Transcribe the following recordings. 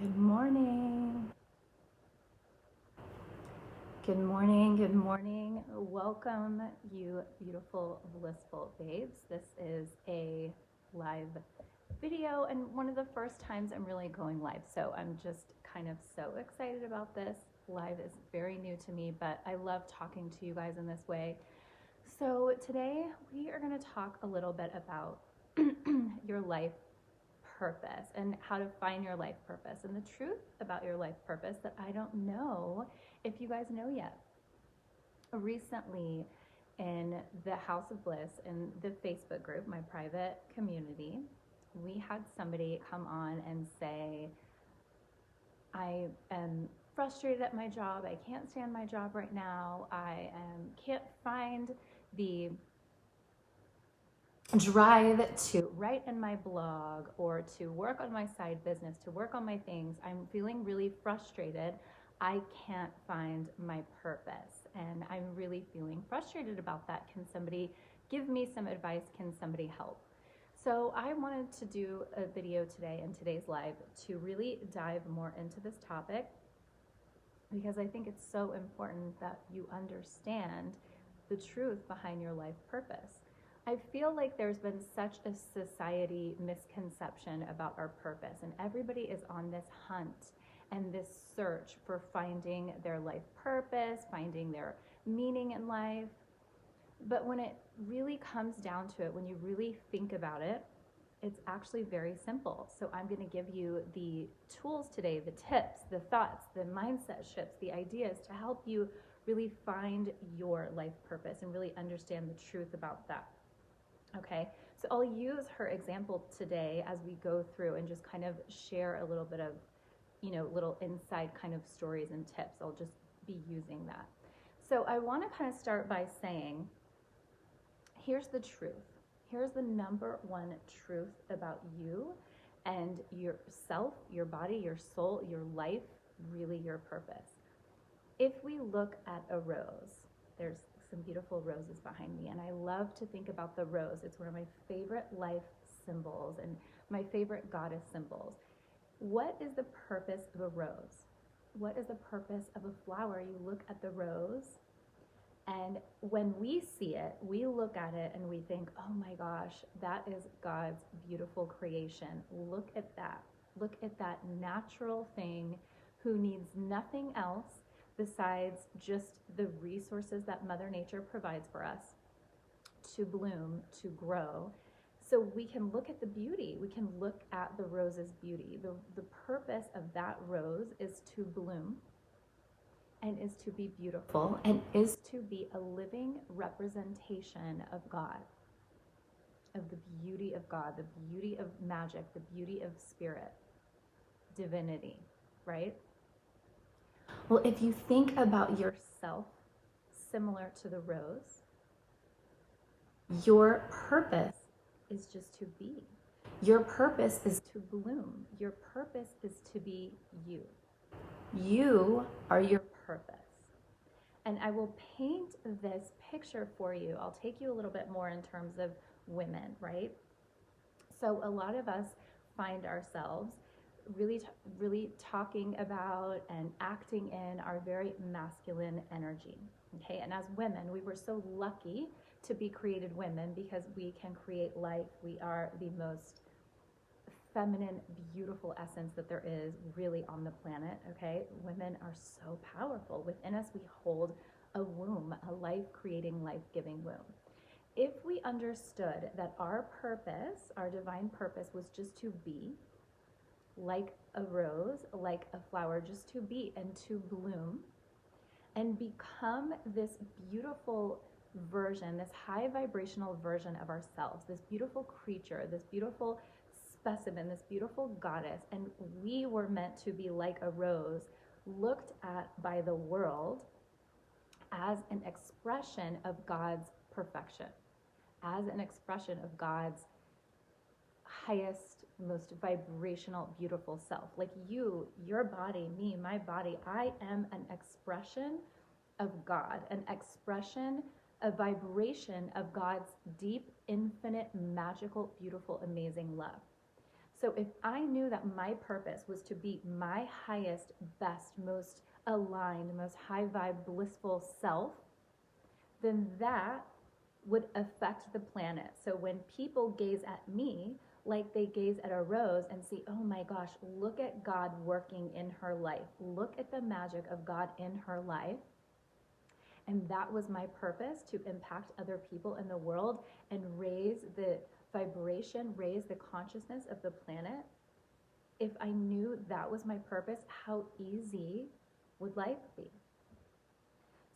Good morning. Good morning. Good morning. Welcome, you beautiful, blissful babes. This is a live video and one of the first times I'm really going live. So I'm just kind of so excited about this. Live is very new to me, but I love talking to you guys in this way. So today we are going to talk a little bit about your life purpose and how to find your life purpose and the truth about your life purpose that I don't know if you guys know yet. Recently, in the House of Bliss, in the Facebook group, my private community, we had somebody come on and say, I am frustrated at my job. I can't stand my job right now. Can't find the drive to write in my blog or to work on my side business, to work on my things. I'm feeling really frustrated. I can't find my purpose and I'm really feeling frustrated about that. Can somebody give me some advice? Can somebody help? So I wanted to do a video today in today's live to really dive more into this topic because I think it's so important that you understand the truth behind your life purpose. I feel like there's been such a society misconception about our purpose, and everybody is on this hunt and this search for finding their life purpose, finding their meaning in life. But when it really comes down to it, when you really think about it, it's actually very simple. So I'm going to give you the tools today, the tips, the thoughts, the mindset shifts, the ideas to help you really find your life purpose and really understand the truth about that. Okay, so I'll use her example today as we go through and just kind of share a little bit of, little inside kind of stories and tips. I'll just be using that. So I want to kind of start by saying, here's the truth. Here's the number one truth about you and yourself, your body, your soul, your life, really your purpose. If we look at a rose, there's some beautiful roses behind me, and I love to think about the rose. It's one of my favorite life symbols and my favorite goddess symbols. What is the purpose of a rose? What is the purpose of a flower? You look at the rose, and when we see it, we look at it and we think, oh my gosh, that is God's beautiful creation. Look at that. Look at that natural thing who needs nothing else besides just the resources that Mother Nature provides for us to bloom, to grow. So we can look at the beauty. We can look at the rose's beauty. The purpose of that rose is to bloom and is to be beautiful and is to be a living representation of God, of the beauty of God, the beauty of magic, the beauty of spirit, divinity, right? Well, if you think about yourself similar to the rose, your purpose is just to be. Your purpose is to bloom. Your purpose is to be you. You are your purpose. And I will paint this picture for you. I'll take you a little bit more in terms of women, right? So a lot of us find ourselves really talking about and acting in our very masculine energy, okay? And as women, we were so lucky to be created women because we can create life. We are the most feminine, beautiful essence that there is really on the planet, okay? Women are so powerful. Within us, we hold a womb, a life-creating, life-giving womb. If we understood that our purpose, our divine purpose, was just to be, like a rose, like a flower, just to be and to bloom and become this beautiful version, this high vibrational version of ourselves, this beautiful creature, this beautiful specimen, this beautiful goddess, and we were meant to be like a rose, looked at by the world as an expression of God's perfection, as an expression of God's highest, most vibrational, beautiful self. Like you, your body, me, my body, I am an expression of God, an expression, a vibration of God's deep, infinite, magical, beautiful, amazing love. So if I knew that my purpose was to be my highest, best, most aligned, most high vibe, blissful self, then that would affect the planet. So when people gaze at me, like they gaze at a rose and see, oh my gosh, look at God working in her life. Look at the magic of God in her life. And that was my purpose, to impact other people in the world and raise the vibration, raise the consciousness of the planet. If I knew that was my purpose, how easy would life be?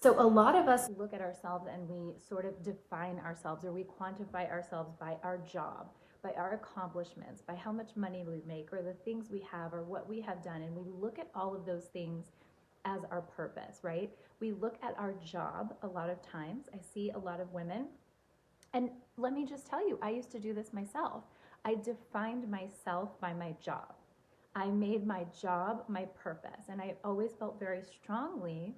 So a lot of us look at ourselves and we sort of define ourselves, or we quantify ourselves by our job, by our accomplishments, by how much money we make, or the things we have, or what we have done. And we look at all of those things as our purpose, right? We look at our job a lot of times. I see a lot of women, and let me just tell you, I used to do this myself. I defined myself by my job. I made my job my purpose, and I always felt very strongly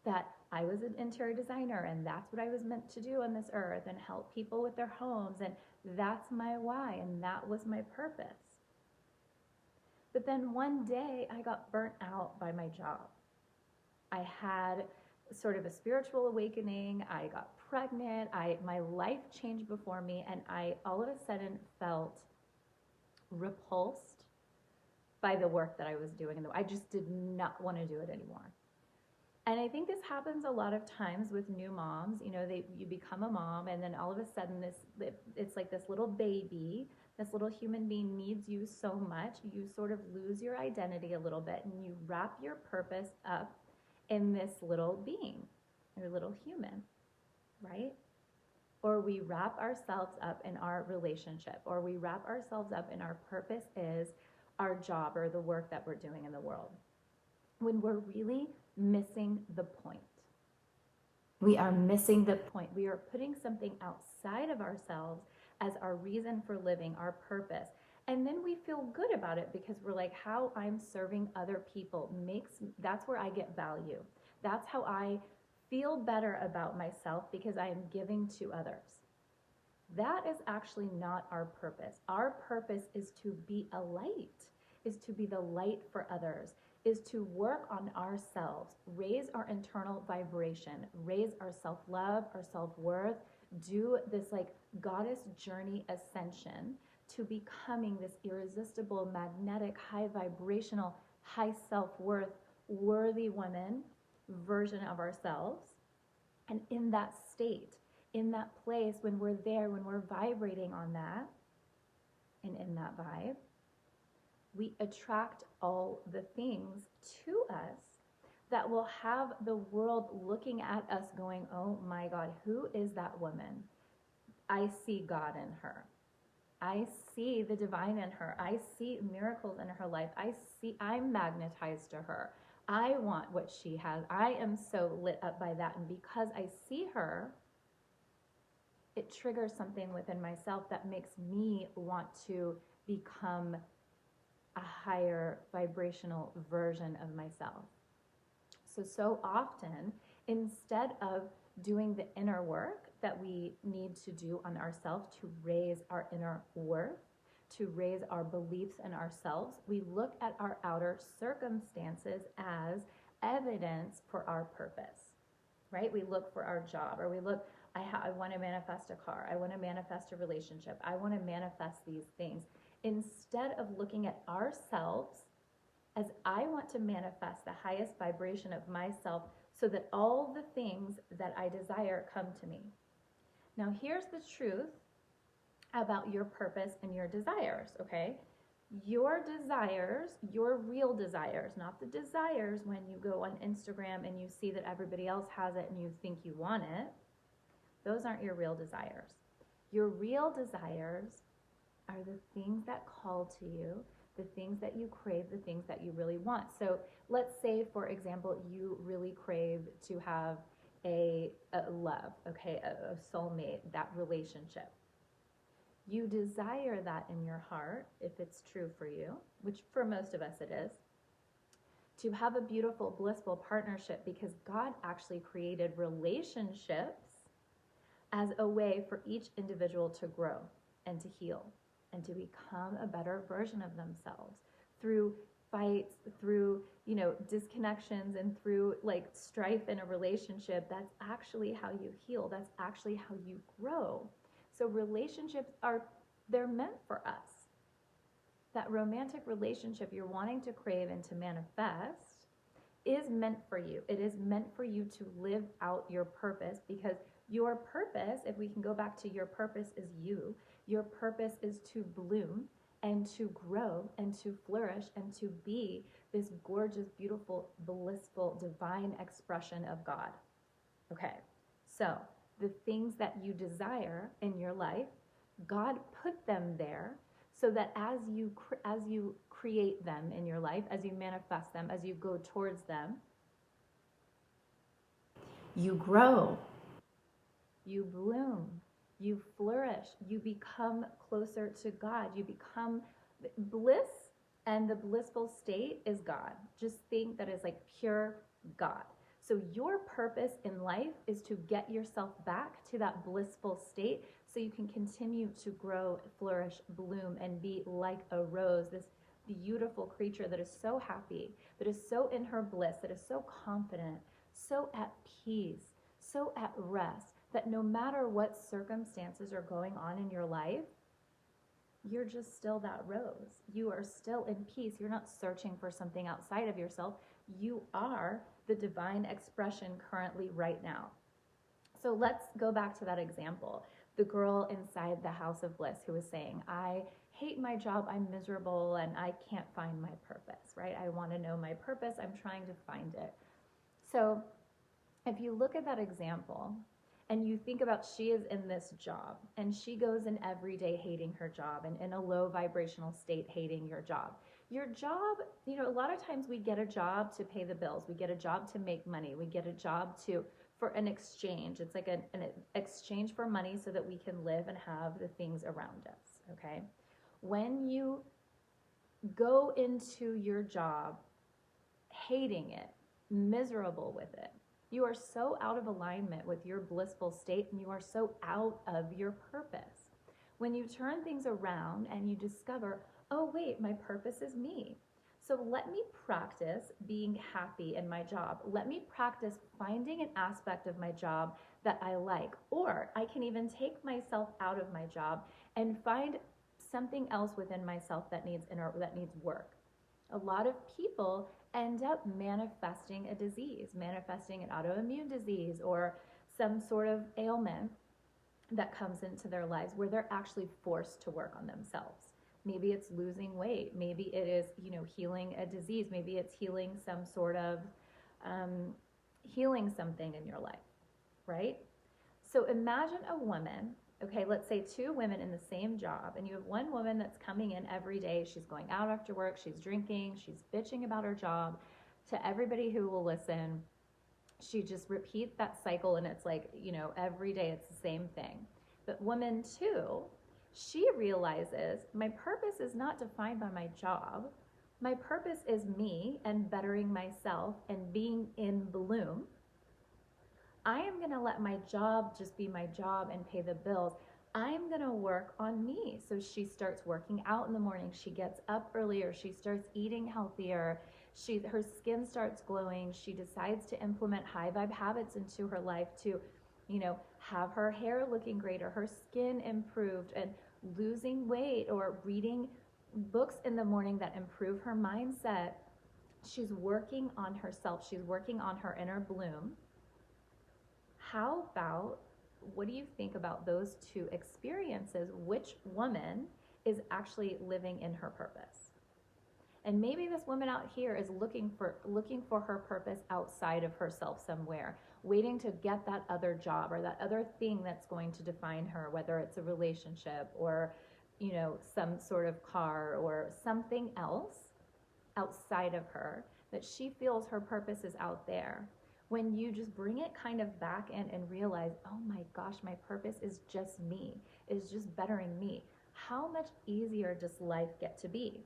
that I was an interior designer and that's what I was meant to do on this earth, and help people with their homes, and that's my why, and that was my purpose. But then one day I got burnt out by my job. I had sort of a spiritual awakening. I got pregnant. My life changed before me, and I all of a sudden felt repulsed by the work that I was doing. I just did not want to do it anymore. And I think this happens a lot of times with new moms. You know, you become a mom, and then all of a sudden it's like this little baby, this little human being needs you so much, you sort of lose your identity a little bit, and you wrap your purpose up in this little being, your little human, right? Or we wrap ourselves up in our relationship, or we wrap ourselves up in our purpose is our job or the work that we're doing in the world, when we're really missing the point. We are missing the point. We are putting something outside of ourselves as our reason for living, our purpose. And then we feel good about it because we're like, how I'm serving other people that's where I get value. That's how I feel better about myself, because I am giving to others. That is actually not our purpose. Our purpose is to be a light, is to be the light for others, is to work on ourselves, raise our internal vibration, raise our self-love, our self-worth, do this like goddess journey ascension to becoming this irresistible, magnetic, high vibrational, high self-worth, worthy woman version of ourselves. And in that state, in that place, when we're there, when we're vibrating on that, and in that vibe, we attract all the things to us that will have the world looking at us going, oh my God, who is that woman? I see God in her. I see the divine in her. I see miracles in her life. I'm magnetized to her. I want what she has. I am so lit up by that. And because I see her, it triggers something within myself that makes me want to become a higher vibrational version of myself. So often, instead of doing the inner work that we need to do on ourselves to raise our inner worth, to raise our beliefs in ourselves, we look at our outer circumstances as evidence for our purpose, right? We look for our job, or we look, I want to manifest a car, I want to manifest a relationship, I want to manifest these things, instead of looking at ourselves as I want to manifest the highest vibration of myself so that all the things that I desire come to me. Now, here's the truth about your purpose and your desires, okay? Your desires, your real desires, not the desires when you go on Instagram and you see that everybody else has it and you think you want it. Those aren't your real desires. Your real desires are the things that call to you, the things that you crave, the things that you really want. So let's say, for example, you really crave to have a love, okay, a soulmate, that relationship. You desire that in your heart, if it's true for you, which for most of us it is, to have a beautiful, blissful partnership, because God actually created relationships as a way for each individual to grow and to heal. and to become a better version of themselves through fights, through, disconnections, and through like strife in a relationship. That's actually how you heal. That's actually how you grow. So relationships they're meant for us. That romantic relationship you're wanting to crave and to manifest is meant for you. It is meant for you to live out your purpose, because your purpose, if we can go back to your purpose, is you. Your purpose is to bloom and to grow and to flourish and to be this gorgeous, beautiful, blissful, divine expression of God. Okay, so the things that you desire in your life, God put them there so that as you create them in your life, as you manifest them, as you go towards them, you grow, you bloom, you flourish, you become closer to God, you become bliss. And the blissful state is God. Just think that is like pure God. So your purpose in life is to get yourself back to that blissful state so you can continue to grow, flourish, bloom, and be like a rose, this beautiful creature that is so happy, that is so in her bliss, that is so confident, so at peace, so at rest, that no matter what circumstances are going on in your life, you're just still that rose. You are still in peace. You're not searching for something outside of yourself. You are the divine expression currently right now. So let's go back to that example. The girl inside the house of bliss who was saying, I hate my job, I'm miserable, and I can't find my purpose, right? I want to know my purpose. I'm trying to find it. So if you look at that example, and you think about, she is in this job and she goes in every day hating her job and in a low vibrational state hating your job. Your job, a lot of times we get a job to pay the bills. We get a job to make money. We get a job for an exchange. It's like an exchange for money so that we can live and have the things around us, okay? When you go into your job hating it, miserable with it, you are so out of alignment with your blissful state, and you are so out of your purpose. When you turn things around and you discover, oh wait, my purpose is me. So let me practice being happy in my job. Let me practice finding an aspect of my job that I like. Or I can even take myself out of my job and find something else within myself that needs work. A lot of people end up manifesting a disease, manifesting an autoimmune disease or some sort of ailment that comes into their lives where they're actually forced to work on themselves. Maybe it's losing weight. Maybe it is, healing a disease. Maybe it's healing some sort of, healing something in your life, right? So imagine a woman, okay, let's say two women in the same job, and you have one woman that's coming in every day. She's going out after work. She's drinking. She's bitching about her job to everybody who will listen. She just repeats that cycle, and it's like, every day it's the same thing. But woman two, she realizes my purpose is not defined by my job. My purpose is me and bettering myself and being in bloom. I am going to let my job just be my job and pay the bills. I'm going to work on me. So she starts working out in the morning. She gets up earlier. She starts eating healthier. Her skin starts glowing. She decides to implement high vibe habits into her life to, have her hair looking greater, her skin improved, and losing weight, or reading books in the morning that improve her mindset. She's working on herself. She's working on her inner bloom. What do you think about those two experiences? Which woman is actually living in her purpose? And maybe this woman out here is looking for her purpose outside of herself somewhere, waiting to get that other job or that other thing that's going to define her, whether it's a relationship or, some sort of car or something else outside of her, that she feels her purpose is out there. When you just bring it kind of back in and realize, oh my gosh, my purpose is just me, is just bettering me. How much easier does life get to be?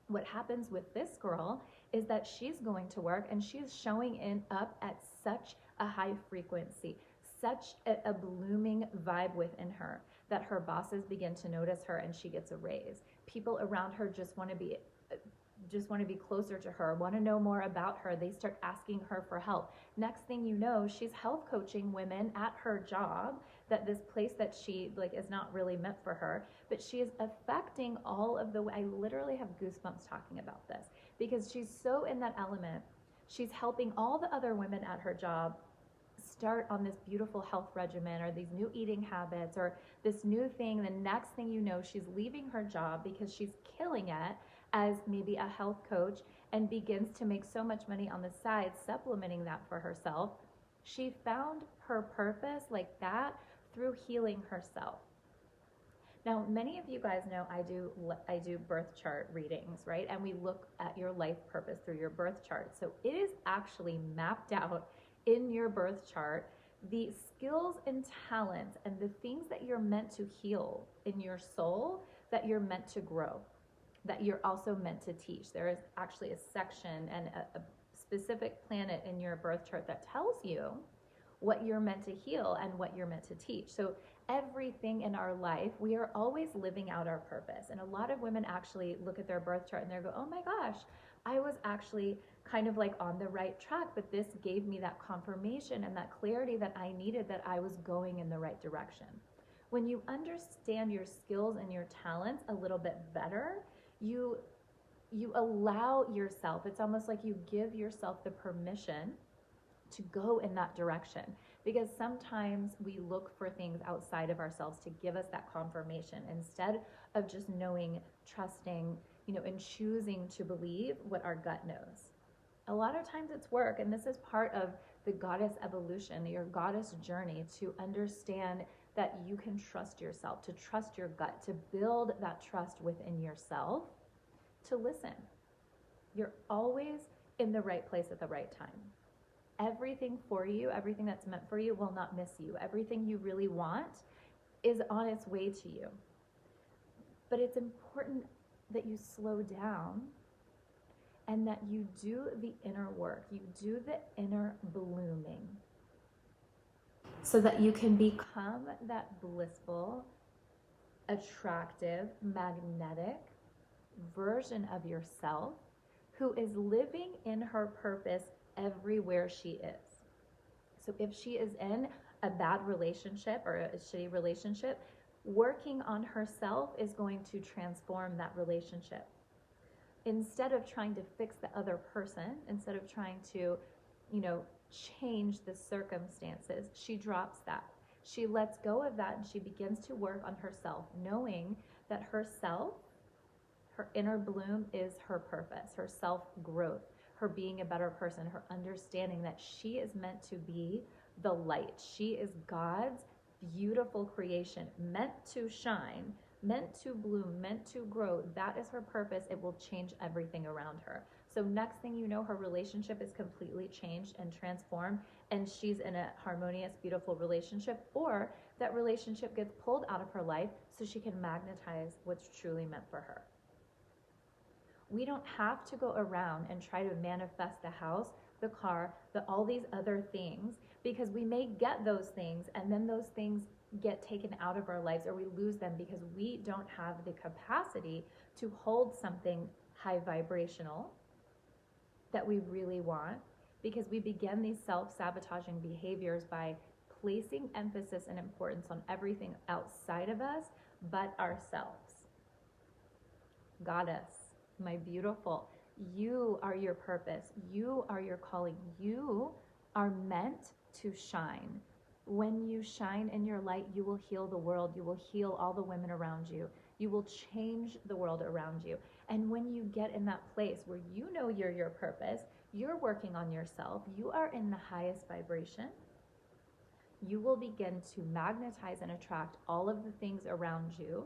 What happens with this girl is that she's going to work and she's showing up at such a high frequency, such a blooming vibe within her, that her bosses begin to notice her and she gets a raise. People around her just want to be closer to her, want to know more about her. They start asking her for help. Next thing you know, she's health coaching women at her job, that this place that she like is not really meant for her, but she is affecting all of the way. I literally have goosebumps talking about this because she's so in that element. She's helping all the other women at her job start on this beautiful health regimen or these new eating habits or this new thing. The next thing you know, she's leaving her job because she's killing it as maybe a health coach and begins to make so much money on the side supplementing that for herself. She found her purpose like that through healing herself. Now, many of you guys know I do birth chart readings, right? And we look at your life purpose through your birth chart. So it is actually mapped out in your birth chart, the skills and talents and the things that you're meant to heal in your soul, that you're meant to grow, that you're also meant to teach. There is actually a section and a specific planet in your birth chart that tells you what you're meant to heal and what you're meant to teach. So everything in our life, we are always living out our purpose. And a lot of women actually look at their birth chart and they go, oh my gosh, I was actually kind of like on the right track, but this gave me that confirmation and that clarity that I needed, that I was going in the right direction. When you understand your skills and your talents a little bit better, you allow yourself, it's almost like you give yourself the permission to go in that direction, because sometimes we look for things outside of ourselves to give us that confirmation instead of just knowing, trusting, and choosing to believe what our gut knows. A lot of times it's work, and this is part of the goddess evolution, your goddess journey, to understand that you can trust yourself, to trust your gut, to build that trust within yourself, to listen. You're always in the right place at the right time. Everything for you, everything that's meant for you will not miss you. Everything you really want is on its way to you. But it's important that you slow down and that you do the inner work. You do the inner blooming so that you can become that blissful, attractive, magnetic version of yourself who is living in her purpose everywhere she is. So if she is in a bad relationship or a shitty relationship, working on herself is going to transform that relationship. Instead of trying to fix the other person, instead of trying to, change the circumstances, she drops that. She lets go of that and she begins to work on herself, knowing that herself, her inner bloom, is her purpose, her self-growth, her being a better person, her understanding that she is meant to be the light. She is God's beautiful creation, meant to shine, meant to bloom, meant to grow. That is her purpose. It will change everything around her. So next thing you know, her relationship is completely changed and transformed, and she's in a harmonious, beautiful relationship, or that relationship gets pulled out of her life so she can magnetize what's truly meant for her. We don't have to go around and try to manifest the house, the car, all these other things, because we may get those things and then those things get taken out of our lives, or we lose them because we don't have the capacity to hold something high vibrational that we really want, because we begin these self-sabotaging behaviors by placing emphasis and importance on everything outside of us but ourselves. Goddess, my beautiful, you are your purpose. You are your calling. You are meant to shine. When you shine in your light, you will heal the world. You will heal all the women around you. You will change the world around you. And when you get in that place where you know you're your purpose, you're working on yourself, you are in the highest vibration, you will begin to magnetize and attract all of the things around you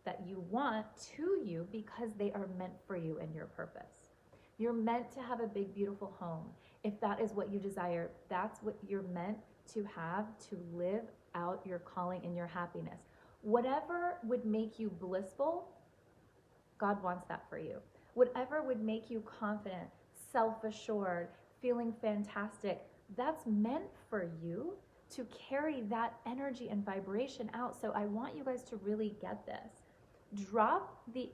that you want to you, because they are meant for you in your purpose. You're meant to have a big, beautiful home. If that is what you desire, that's what you're meant to have, to live out your calling and your happiness. Whatever would make you blissful, God wants that for you. Whatever would make you confident, self-assured, feeling fantastic, that's meant for you, to carry that energy and vibration out. So I want you guys to really get this. Drop the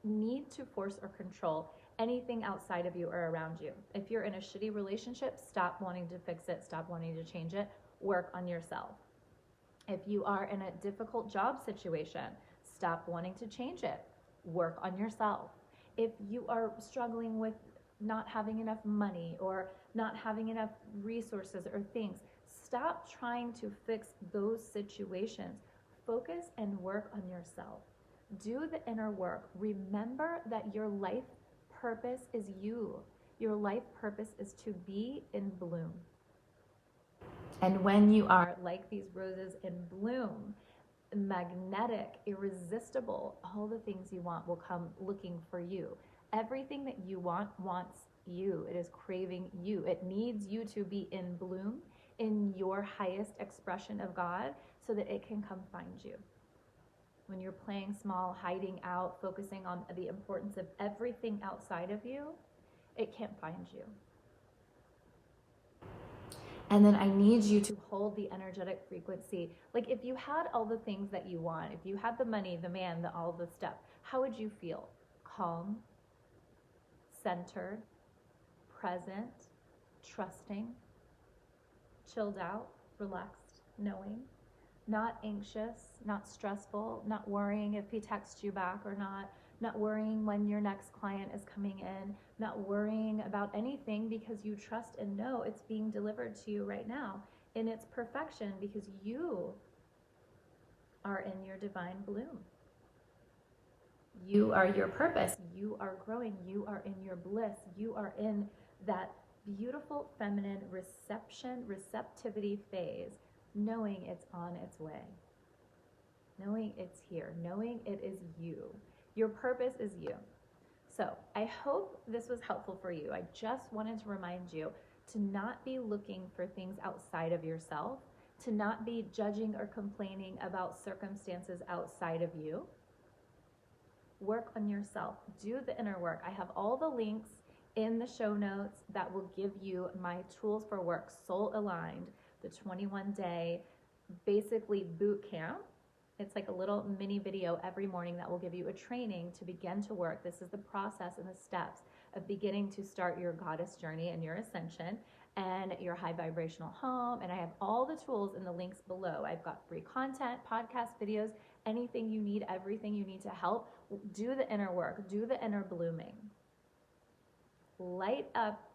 need to force or control anything outside of you or around you. If you're in a shitty relationship, stop wanting to fix it, stop wanting to change it, work on yourself. If you are in a difficult job situation, stop wanting to change it, work on yourself. If you are struggling with not having enough money or not having enough resources or things, stop trying to fix those situations. Focus and work on yourself. Do the inner work. Remember that your life purpose is you. Your life purpose is to be in bloom. And when you are like these roses in bloom, magnetic, irresistible, all the things you want will come looking for you. Everything that you want wants you. It is craving you. It needs you to be in bloom, in your highest expression of God, so that it can come find you. When you're playing small, hiding out, focusing on the importance of everything outside of you, it can't find you. And then I need you to hold the energetic frequency. Like if you had all the things that you want, if you had the money, the man, all the stuff, how would you feel? Calm, centered, present, trusting, chilled out, relaxed, knowing, not anxious, not stressful, not worrying if he texts you back or not worrying when your next client is coming in, not worrying about anything because you trust and know it's being delivered to you right now in its perfection because you are in your divine bloom. You are your purpose. You are growing. You are in your bliss. You are in that beautiful feminine receptivity phase, knowing it's on its way, knowing it's here, knowing it is you. Your purpose is you. So I hope this was helpful for you. I just wanted to remind you to not be looking for things outside of yourself, to not be judging or complaining about circumstances outside of you. Work on yourself. Do the inner work. I have all the links in the show notes that will give you my tools for work, Soul Aligned, the 21-day basically boot camp. It's like a little mini video every morning that will give you a training to begin to work. This is the process and the steps of beginning to start your goddess journey and your ascension and your high vibrational home. And I have all the tools in the links below. I've got free content, podcast videos, anything you need, everything you need to help. Do the inner work. Do the inner blooming. Light up